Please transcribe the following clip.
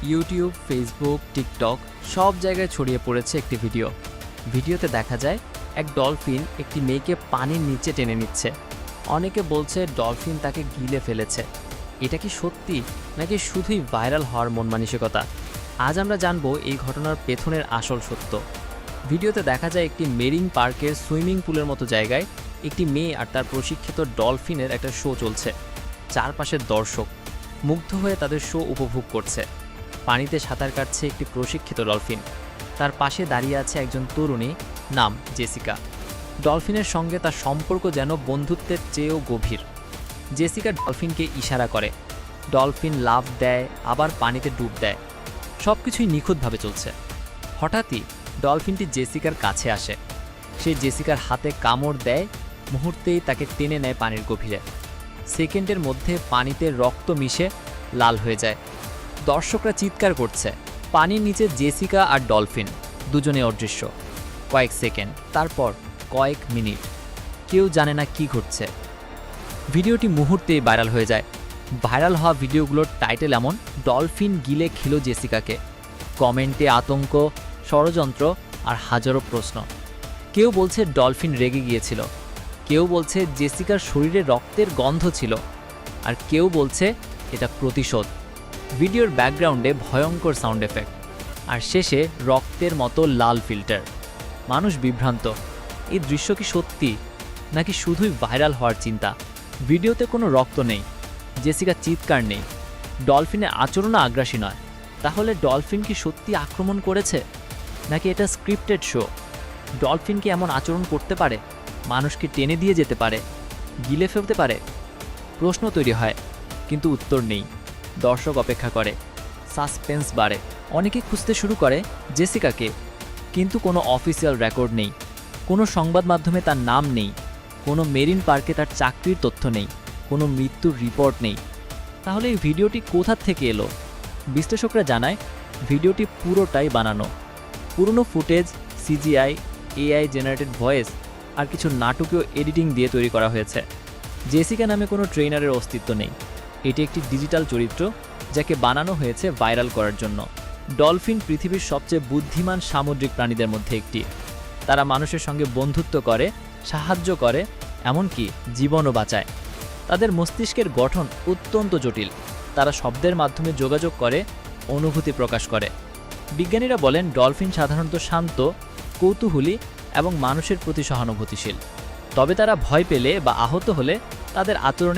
YouTube, Facebook, TikTok সব জায়গায় ছড়িয়ে পড়েছে একটি ভিডিওতে দেখা যায় এক ডলফিন একটি মেয়েকে পানির নিচে টেনে নিচ্ছে। অনেকে বলছে ডলফিন তাকে গিলে ফেলেছে। এটা কি সত্যি নাকি শুধুই ভাইরাল হওয়ার মন মানসিকতা? আজ আমরা জানবো এই ঘটনার পেছনের আসল সত্য। ভিডিওতে দেখা যায় একটি মেরিন পার্কের সুইমিং পুলের মতো জায়গায় একটি মেয়ে আর তার প্রশিক্ষিত ডলফিনের একটা শো চলছে। চারপাশের দর্শক মুগ্ধ হয়ে তাদের শো উপভোগ করছে। পানিতে সাঁতার কাটছে একটি প্রশিক্ষিত ডলফিন। তার পাশে দাঁড়িয়ে আছে একজন তরুণী, নাম জেসিকা। ডলফিনের সঙ্গে তার সম্পর্ক যেন বন্ধুত্বের চেয়েও গভীর। জেসিকা ডলফিনকে ইশারা করে, ডলফিন লাফ দেয়, আবার পানিতে ডুব দেয়। সব কিছুই নিখুঁতভাবে চলছে। হঠাৎই ডলফিনটি জেসিকার কাছে আসে। সে জেসিকার হাতে কামড় দেয়, মুহূর্তেই তাকে টেনে নেয় পানির গভীরে। সেকেন্ডের মধ্যে পানিতে রক্ত মিশে লাল হয়ে যায়। দর্শকরা চিৎকার করছে। পানির নিচে জেসিকা আর ডলফিন দুজনে অদৃশ্য। কয়েক সেকেন্ড, তারপর কয়েক মিনিট, কেউ জানে না কি ঘটছে। ভিডিওটি মুহূর্তেই ভাইরাল হয়ে যায়। ভাইরাল হওয়া ভিডিওগুলোর টাইটেল এমন, ডলফিন গিলে খেলো জেসিকাকে। কমেন্টে আতঙ্ক, ষড়যন্ত্র আর হাজারো প্রশ্ন। কেউ বলছে ডলফিন রেগে গিয়েছিল, কেউ বলছে জেসিকার শরীরে রক্তের গন্ধ ছিল, আর কেউ বলছে এটা প্রতিশোধ। ভিডিওর ব্যাকগ্রাউন্ডে ভয়ঙ্কর সাউন্ড এফেক্ট, আর শেষে রক্তের মতো লাল ফিল্টার। মানুষ বিভ্রান্ত। এই দৃশ্য কি সত্যি নাকি শুধুই ভাইরাল হওয়ার চিন্তা? ভিডিওতে কোনো রক্ত নেই, জেসিকা চিৎকার নেই, ডলফিনের আচরণও আগ্রাসী নয়। তাহলে ডলফিন কি সত্যি আক্রমণ করেছে নাকি এটা স্ক্রিপ্টেড শো? ডলফিন কি এমন আচরণ করতে পারে? মানুষকে টেনে দিয়ে যেতে পারে, গিলে ফেলতে পারে? প্রশ্ন তৈরি হয়, কিন্তু উত্তর নেই। দর্শক অপেক্ষা করে, সাসপেন্স বাড়ে। অনেকে খুঁজতে শুরু করে জেসিকাকে, কিন্তু কোনো অফিসিয়াল রেকর্ড নেই, কোনো সংবাদ মাধ্যমে তার নাম নেই, কোনো মেরিন পার্কে তার চাকরির তথ্য নেই, কোনো মৃত্যুর রিপোর্ট নেই। তাহলে এই ভিডিওটি কোথা থেকে এলো? বিশ্লেষকরা জানায় ভিডিওটি পুরোটাই বানানো। পুরনো footage, CGI, AI generated voice আর কিছু নাটকীয় এডিটিং দিয়ে তৈরি করা হয়েছে। জেসিকা নামে কোনো ট্রেনারের অস্তিত্ব নেই। এটি একটি ডিজিটাল চরিত্র যাকে বানানো হয়েছে ভাইরাল করার জন্য। ডলফিন পৃথিবীর সবচেয়ে বুদ্ধিমান সামুদ্রিক প্রাণীদের মধ্যে একটি। তারা মানুষের সঙ্গে বন্ধুত্ব করে, সাহায্য করে, এমনকি জীবনও বাঁচায়। তাদের মস্তিষ্কের গঠন অত্যন্ত জটিল। তারা শব্দের মাধ্যমে যোগাযোগ করে, অনুভূতি প্রকাশ করে। বিজ্ঞানীরা বলেন ডলফিন সাধারণত শান্ত, কৌতূহলী এবং মানুষের প্রতি সহানুভূতিশীল। তবে তারা ভয় পেলে বা আহত হলে তাদের আচরণে